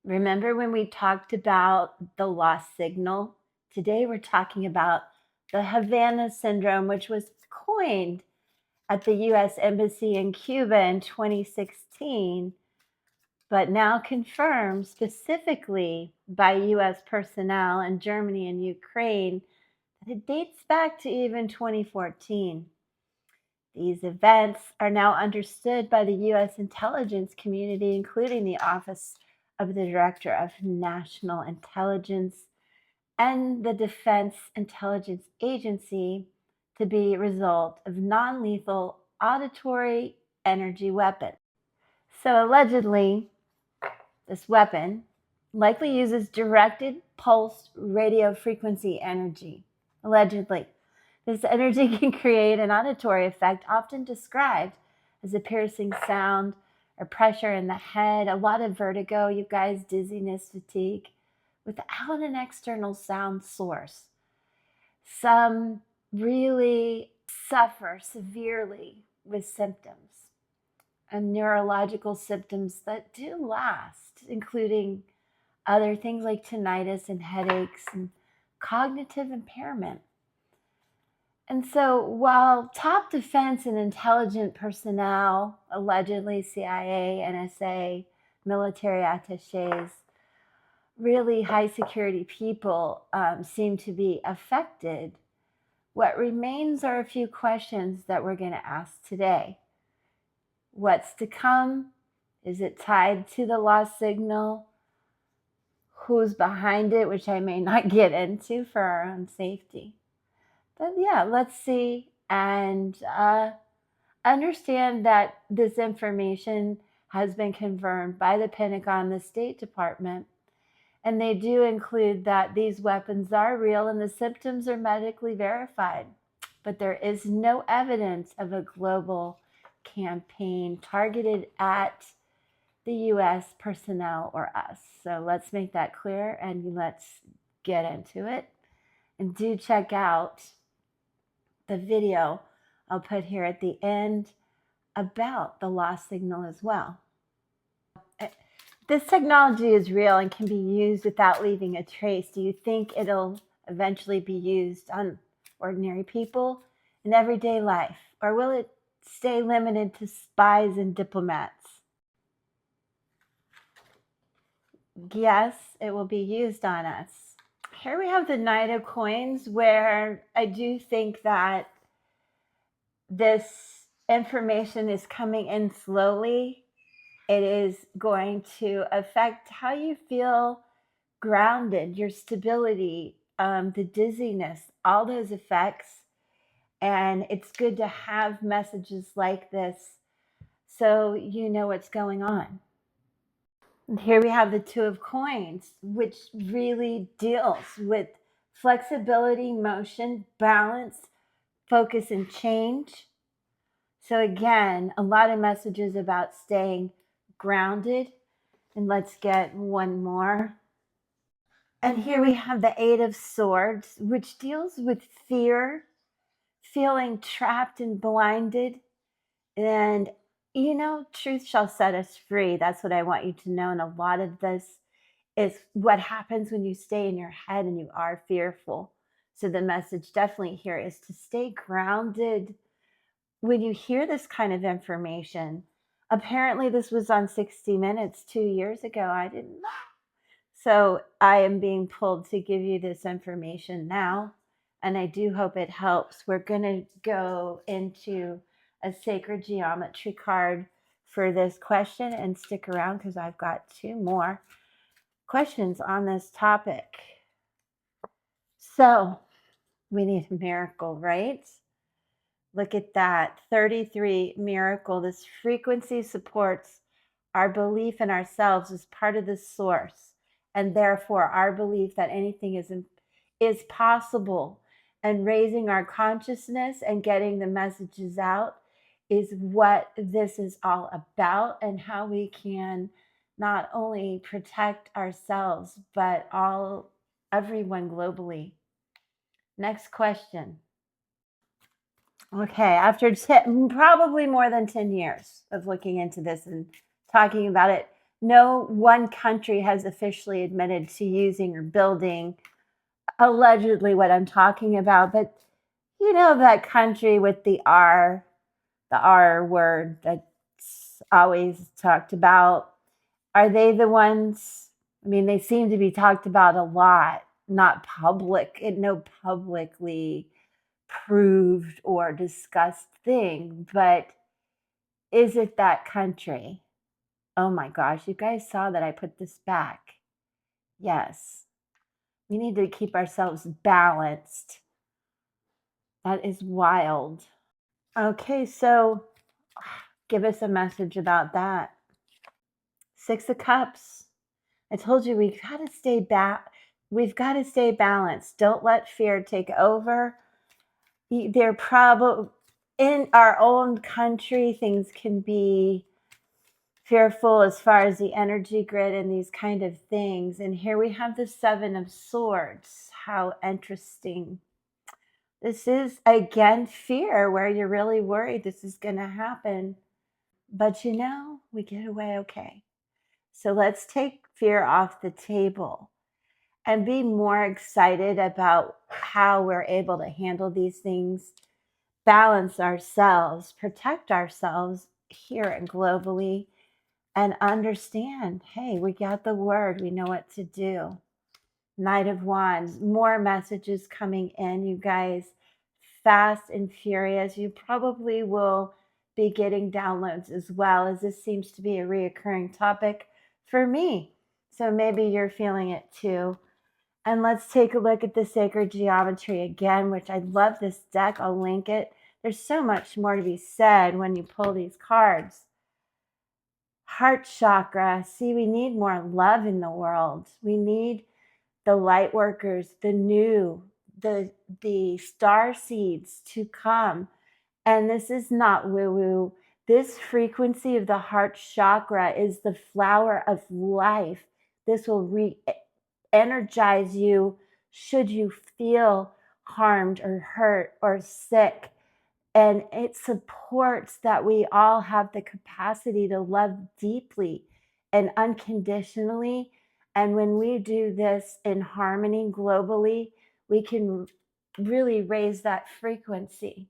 Remember when we talked about the lost signal? Today we're talking about the Havana Syndrome, which was coined at the US Embassy in Cuba in 2016, but now confirmed specifically by US personnel in Germany and Ukraine that it dates back to even 2014. These events are now understood by the US intelligence community, including the Office of the Director of National Intelligence and the Defense Intelligence Agency, to be a result of non-lethal auditory energy weapon. So allegedly, this weapon likely uses directed pulse radio frequency energy. Allegedly. This energy can create an auditory effect often described as a piercing sound or pressure in the head, a lot of vertigo, you guys, dizziness, fatigue, without an external sound source. Some really suffer severely with symptoms and neurological symptoms that do last, including other things like tinnitus and headaches and cognitive impairment. And so while top defense and intelligence personnel, allegedly CIA, NSA, military attaches, really high security people seem to be affected, what remains are a few questions that we're going to ask today. What's to come? Is it tied to the lost signal? Who's behind it, which I may not get into for our own safety. But yeah, let's see and understand that this information has been confirmed by the Pentagon, the State Department, and they do include that these weapons are real and the symptoms are medically verified. But there is no evidence of a global campaign targeted at the US personnel or us. So let's make that clear and let's get into it. And do check out the video I'll put here at the end about the lost signal as well. This technology is real and can be used without leaving a trace. Do you think it'll eventually be used on ordinary people in everyday life? Or will it stay limited to spies and diplomats? Yes, it will be used on us. Here we have the Knight of Coins, where I do think that this information is coming in slowly. It is going to affect how you feel grounded, your stability, the dizziness, all those effects. And it's good to have messages like this so you know what's going on. And here we have the Two of Coins, which really deals with flexibility, motion, balance, focus, and change. So again, a lot of messages about staying grounded. And let's get one more. And here we have the Eight of Swords, which deals with fear, feeling trapped and blinded. And, truth shall set us free. That's what I want you to know. And a lot of this is what happens when you stay in your head and you are fearful. So the message definitely here is to stay grounded when you hear this kind of information. Apparently this was on 60 Minutes 2 years ago. I didn't know. So I am being pulled to give you this information now, and I do hope it helps. We're going to go into a sacred geometry card for this question, and stick around because I've got two more questions on this topic. So we need a miracle, right? Look at that, 33, miracle. This frequency supports our belief in ourselves as part of the source, and therefore our belief that anything is possible. And raising our consciousness and getting the messages out is what this is all about, and how we can not only protect ourselves, but everyone globally. Next question. Okay, after probably more than 10 years of looking into this and talking about it, No one country has officially admitted to using or building allegedly what I'm talking about, but you know that country with the R word that's always talked about. Are they the ones? I mean, they seem to be talked about a lot, not public, no publicly proved or discussed thing, but is it that country? Oh my gosh, you guys saw that I put this back. Yes, we need to keep ourselves balanced. That is wild. Okay, so give us a message about that. Six of Cups. I told you we've got to stay back. We've got to stay balanced. Don't let fear take over. They're probably in our own country, things can be fearful as far as the energy grid and these kind of things. And here we have the Seven of Swords. How interesting. This is again fear where you're really worried this is going to happen. But you know, we get away okay. So let's take fear off the table and be more excited about how we're able to handle these things, balance ourselves, protect ourselves here and globally, and understand, hey, we got the word, we know what to do. Knight of Wands, more messages coming in, you guys, fast and furious. You probably will be getting downloads as well, as this seems to be a reoccurring topic for me. So maybe you're feeling it too. And let's take a look at the sacred geometry again, which I love this deck. I'll link it. There's so much more to be said when you pull these cards. Heart chakra. See, we need more love in the world. We need the light workers, the new, the star seeds to come. And this is not woo-woo. This frequency of the heart chakra is the flower of life. This will re-energize you should you feel harmed or hurt or sick. And it supports that we all have the capacity to love deeply and unconditionally. And when we do this in harmony globally, we can really raise that frequency.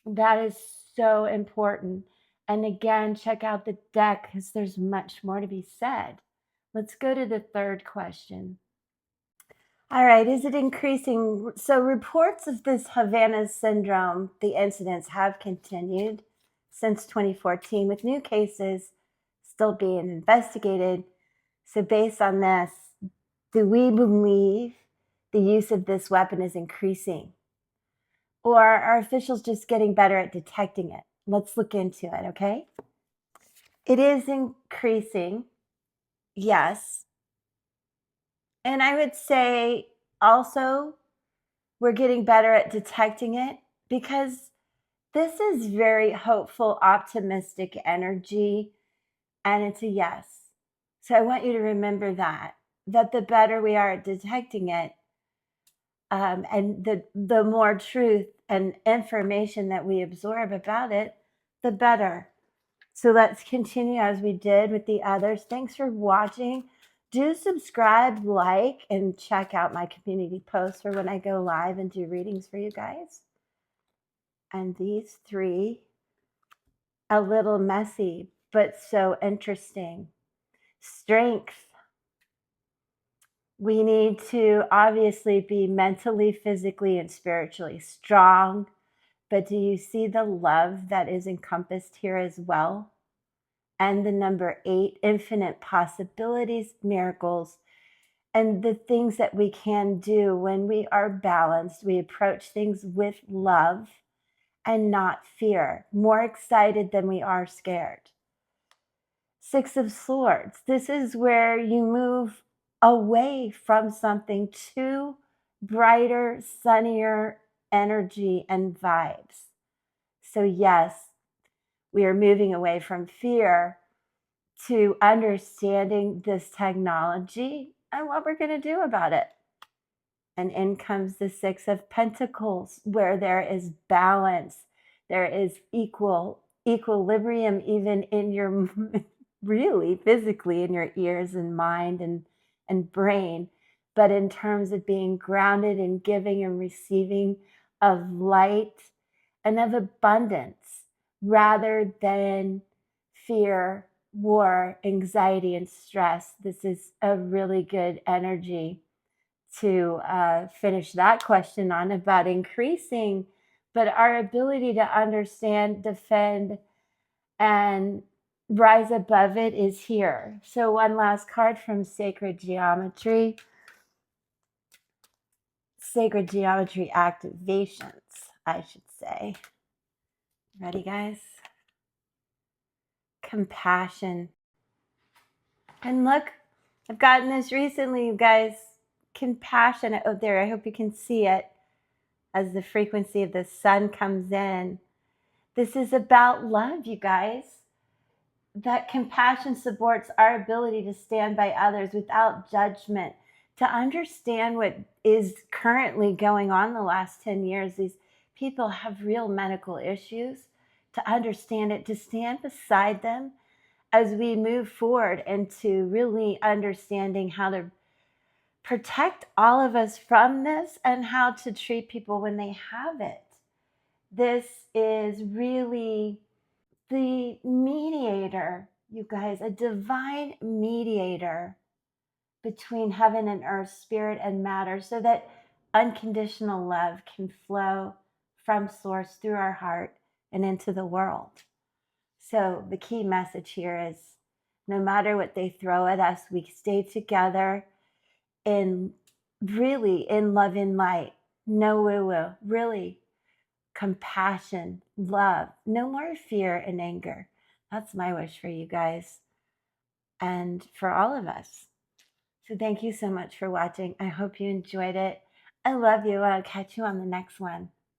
That is so important. And again, check out the deck because there's much more to be said. Let's go to the third question. All right, is it increasing? So, reports of this Havana Syndrome, the incidents have continued since 2014, with new cases still being investigated. So, based on this, do we believe the use of this weapon is increasing? Or are officials just getting better at detecting it? Let's look into it, okay? It is increasing, yes. And I would say also we're getting better at detecting it because this is very hopeful, optimistic energy, and it's a yes. So I want you to remember that the better we are at detecting it, and the more truth and information that we absorb about it, the better. So let's continue as we did with the others. Thanks for watching. Do subscribe, like, and check out my community posts for when I go live and do readings for you guys. And these three, a little messy, but so interesting. Strength. We need to obviously be mentally, physically, and spiritually strong. But do you see the love that is encompassed here as well? And the number 8, infinite possibilities, miracles, and the things that we can do when we are balanced. We approach things with love and not fear, more excited than we are scared. 6 of Swords. This is where you move away from something to brighter, sunnier energy and vibes. So yes, we are moving away from fear to understanding this technology and what we're going to do about it. And in comes the 6 of Pentacles, where there is balance, there is equilibrium even in your really physically in your ears and mind and brain, but in terms of being grounded and giving and receiving of light and of abundance rather than fear, war, anxiety, and stress. This is a really good energy to finish that question on about increasing, but our ability to understand, defend, and rise above it is here. So, one last card from Sacred Geometry activations, I should say. Ready, guys? Compassion. And look, I've gotten this recently, you guys. Compassion. Oh, there, I hope you can see it as the frequency of the sun comes in. This is about love, you guys. That compassion supports our ability to stand by others without judgment, to understand what is currently going on the last 10 years. These people have real medical issues, to understand it, to stand beside them as we move forward into really understanding how to protect all of us from this and how to treat people when they have it. This is really the mediator, you guys, a divine mediator between heaven and earth, spirit and matter, so that unconditional love can flow from source through our heart and into the world. So the key message here is no matter what they throw at us, we stay together in really in love and light. No woo-woo, really compassion, love, no more fear and anger. That's my wish for you guys and for all of us. So thank you so much for watching. I hope you enjoyed it. I love you. I'll catch you on the next one.